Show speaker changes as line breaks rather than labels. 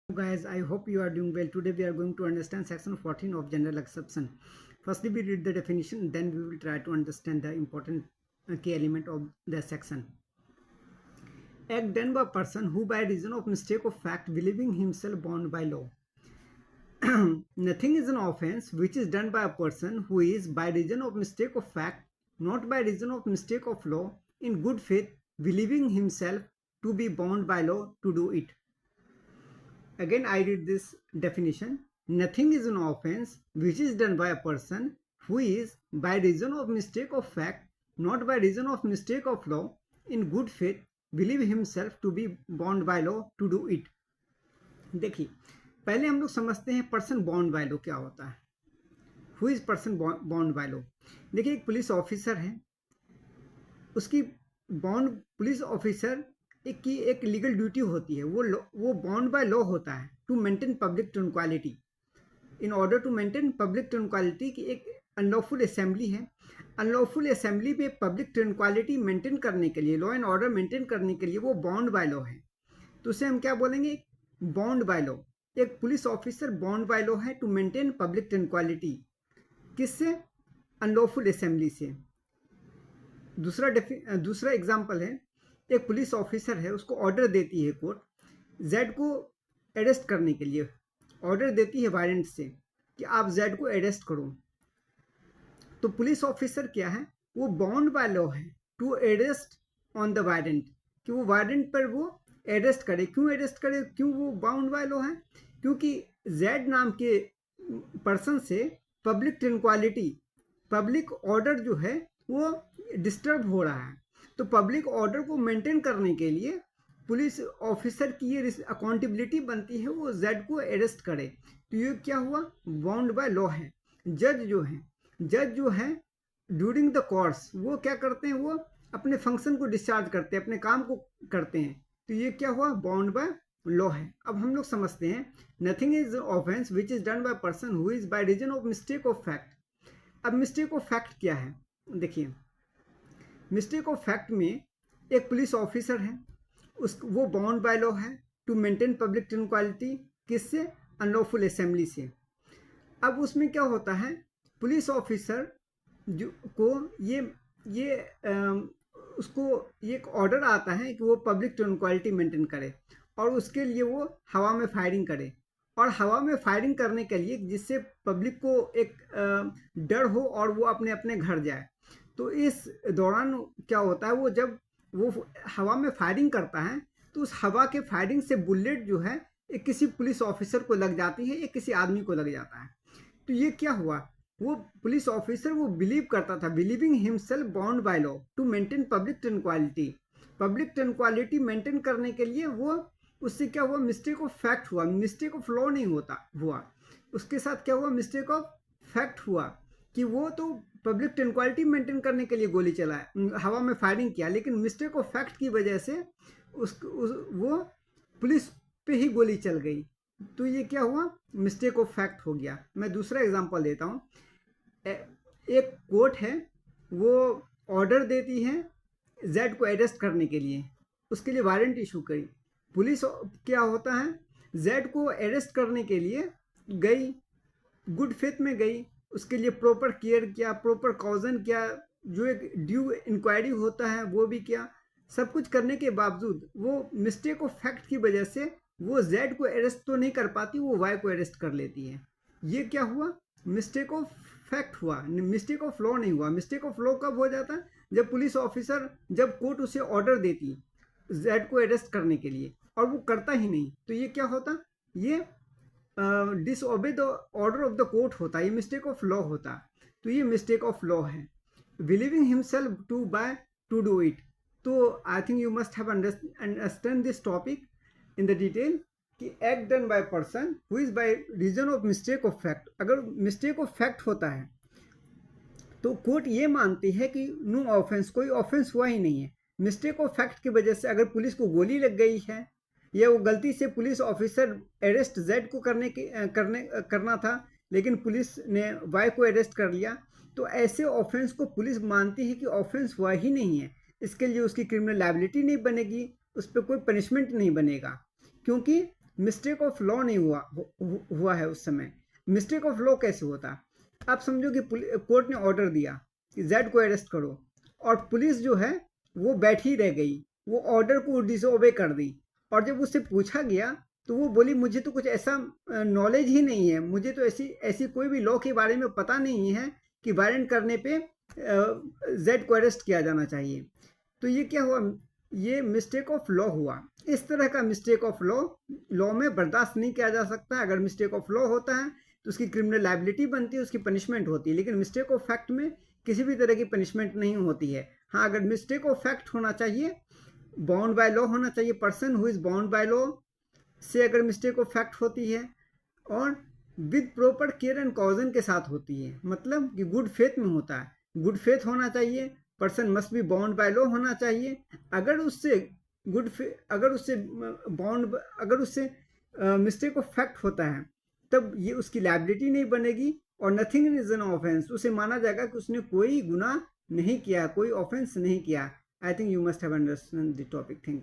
Guys, I hope you are doing well. Today we are going to understand section 14 of general exception. Firstly, we read the definition, then we will try to understand the important key element of the section. Act done by a person who by reason of mistake of fact believing himself bound by law. Nothing is an offense which is done by a person who is by reason of mistake of fact, not by reason of mistake of law, in good faith believing himself to be bound by law to do it. Again, I read this definition. Nothing is an offense which is done by a person who is, by reason of mistake of fact, not by reason of mistake of law, in good faith, believe himself to be bound by law to do it. देखिए, पहले हम लोग समझते हैं person bound by law क्या होता है. Who is person bound by law. देखिए, एक पुलिस ऑफिसर है, उसकी बाउंड पुलिस ऑफिसर की एक लीगल ड्यूटी होती है, वो बाउंड बाय लॉ होता है to maintain public tranquillity. In order to maintain public tranquillity की एक अनलॉफुल असेंबली है. अनलॉफुल असेंबली में पब्लिक ट्रंक्वालिटी मेंटेन करने के लिए, लॉ एंड ऑर्डर मेंटेन करने के लिए वो बाउंड बाय लॉ है. तो उसे हम क्या बोलेंगे? Bound by law. एक police officer bound by law है टू मेंटेन पब्लिक ट्रंक्वालिटी. किससे? अनलॉफुल असेंबली से. दूसरा एग्जाम्पल है, एक पुलिस ऑफिसर है, उसको ऑर्डर देती है कोर्ट जेड को अरेस्ट करने के लिए. ऑर्डर देती है वारंट से कि आप जेड को अरेस्ट करो. तो पुलिस ऑफिसर क्या है? वो बाउंड बाय लॉ है to arrest on the warrant, कि वो वारंट पर वो अरेस्ट करे. क्यों अरेस्ट करे? क्यों वो बाउंड बाय लॉ है? क्योंकि जेड नाम के पर्सन से पब्लिक ट्रंक्वालिटी, पब्लिक ऑर्डर जो है वो डिस्टर्ब हो रहा है. तो पब्लिक ऑर्डर को मेंटेन करने के लिए पुलिस ऑफिसर की ये अकाउंटेबिलिटी बनती है, वो जेड को अरेस्ट करे. तो ये क्या हुआ? बाउंड बाय लॉ है. जज जो है ड्यूरिंग द कोर्स वो क्या करते हैं? वो अपने फंक्शन को डिस्चार्ज करते हैं, अपने काम को करते हैं. तो ये क्या हुआ? बाउंड बाय लॉ है. अब हम लोग समझते हैं, nothing is offence which is done by person who is by reason of mistake of fact. अब मिस्टेक ऑफ फैक्ट क्या है? देखिए, मिस्टेक ऑफ फैक्ट में एक पुलिस ऑफिसर है, वो बाउंड बाय लॉ है टू मेंटेन पब्लिक ट्रंक्वालिटी. किससे? अनलॉफुल असेंबली से. अब उसमें क्या होता है? पुलिस ऑफिसर जो को ये उसको ये एक ऑर्डर आता है कि वो पब्लिक ट्रंक्वालिटी मेंटेन करे, और उसके लिए वो हवा में फायरिंग करे. और हवा में फायरिंग करने के लिए जिससे पब्लिक को एक डर हो और वो अपने अपने घर जाए. तो इस दौरान क्या होता है? वो जब वो हवा में फायरिंग करता है तो उस हवा के फायरिंग से बुलेट जो है एक किसी पुलिस ऑफिसर को लग जाती है, एक किसी आदमी को लग जाता है. तो ये क्या हुआ? वो पुलिस ऑफिसर वो बिलीव करता था, believing himself bound by law to maintain public tranquillity. Public tranquillity maintain करने के लिए वो, उससे क्या हुआ? मिस्टेक ऑफ फैक्ट हुआ. मिस्टेक ऑफ लॉ नहीं होता हुआ, उसके साथ क्या हुआ? मिस्टेक ऑफ फैक्ट हुआ कि वो तो पब्लिक ट्रंक्वालिटी मेंटेन करने के लिए गोली चलाया, हवा में फायरिंग किया, लेकिन मिस्टेक ऑफ फैक्ट की वजह से वो पुलिस पे ही गोली चल गई. तो ये क्या हुआ? मिस्टेक ऑफ फैक्ट हो गया. मैं दूसरा एग्जांपल देता हूँ. एक कोर्ट है, वो ऑर्डर देती है जेड को अरेस्ट करने के लिए, उसके लिए वारंट इशू करी. पुलिस क्या होता है? जेड को अरेस्ट करने के लिए गई, गुड फेथ में गई, उसके लिए प्रॉपर केयर किया, प्रॉपर कॉजन किया, जो एक ड्यू इंक्वायरी होता है वो भी किया. सब कुछ करने के बावजूद वो मिस्टेक ऑफ फैक्ट की वजह से वो जेड को अरेस्ट तो नहीं कर पाती, वो वाई को अरेस्ट कर लेती है. ये क्या हुआ? मिस्टेक ऑफ फैक्ट हुआ, मिस्टेक ऑफ लॉ नहीं हुआ. मिस्टेक ऑफ लॉ कब हो जाता है? जब पुलिस ऑफिसर, जब कोर्ट उसे ऑर्डर देती जेड को अरेस्ट करने के लिए और वो करता ही नहीं, तो ये क्या होता? ये disobey the order of the court होता है, ये मिस्टेक ऑफ लॉ होता. तो ये मिस्टेक ऑफ लॉ है. Believing himself to by to do it. तो I think you must have understand this topic in the detail कि act done by person who is by reason of mistake of fact. अगर mistake of fact होता है तो court ये मानती है कि नो ऑफेंस, कोई ऑफेंस हुआ ही नहीं है. मिस्टेक ऑफ फैक्ट की वजह से अगर पुलिस को गोली लग गई है, या वो गलती से पुलिस ऑफिसर अरेस्ट जेड को करना था, लेकिन पुलिस ने वाई को अरेस्ट कर लिया, तो ऐसे ऑफेंस को पुलिस मानती है कि ऑफेंस हुआ ही नहीं है. इसके लिए उसकी क्रिमिनल लायबिलिटी नहीं बनेगी, उस पर कोई पनिशमेंट नहीं बनेगा, क्योंकि मिस्टेक ऑफ लॉ नहीं हुआ है उस समय। मिस्टेक ऑफ लॉ कैसे होता? आप समझो कि कोर्ट ने ऑर्डर दिया कि जेड को अरेस्ट करो, और पुलिस जो है वो बैठी रह गई, वो ऑर्डर को डिसओबे कर दी। और जब उससे पूछा गया तो वो बोली मुझे तो कुछ ऐसा नॉलेज ही नहीं है, मुझे तो ऐसी ऐसी कोई भी लॉ के बारे में पता नहीं है कि वायलेंट करने पे जेड को अरेस्ट किया जाना चाहिए। तो ये क्या हुआ? ये मिस्टेक ऑफ लॉ हुआ। इस तरह का मिस्टेक ऑफ लॉ में बर्दाश्त नहीं किया जा सकता। अगर मिस्टेक ऑफ लॉ होता है तो उसकी क्रिमिनल लायबिलिटी बनती है, उसकी पनिशमेंट होती है, लेकिन मिस्टेक ऑफ फैक्ट में किसी भी तरह की पनिशमेंट नहीं होती है। हाँ, अगर मिस्टेक ऑफ फैक्ट होना चाहिए, बाउंड बाय लॉ होना चाहिए, person who is bound by law से अगर मिस्टेक ऑफ फैक्ट होती है, और विद प्रॉपर केयर एंड कॉजन के साथ होती है, मतलब कि गुड फेथ में होता है, गुड फेथ होना चाहिए, person must be bound by law होना चाहिए। अगर उससे अगर उससे मिस्टेक ऑफ फैक्ट होता है, तब ये उसकी लायबिलिटी नहीं बनेगी, और नथिंग इज एन ऑफेंस, उसे माना जाएगा कि उसने कोई गुनाह नहीं किया, कोई ऑफेंस नहीं किया। आई think you must have understand the topic. Thank you.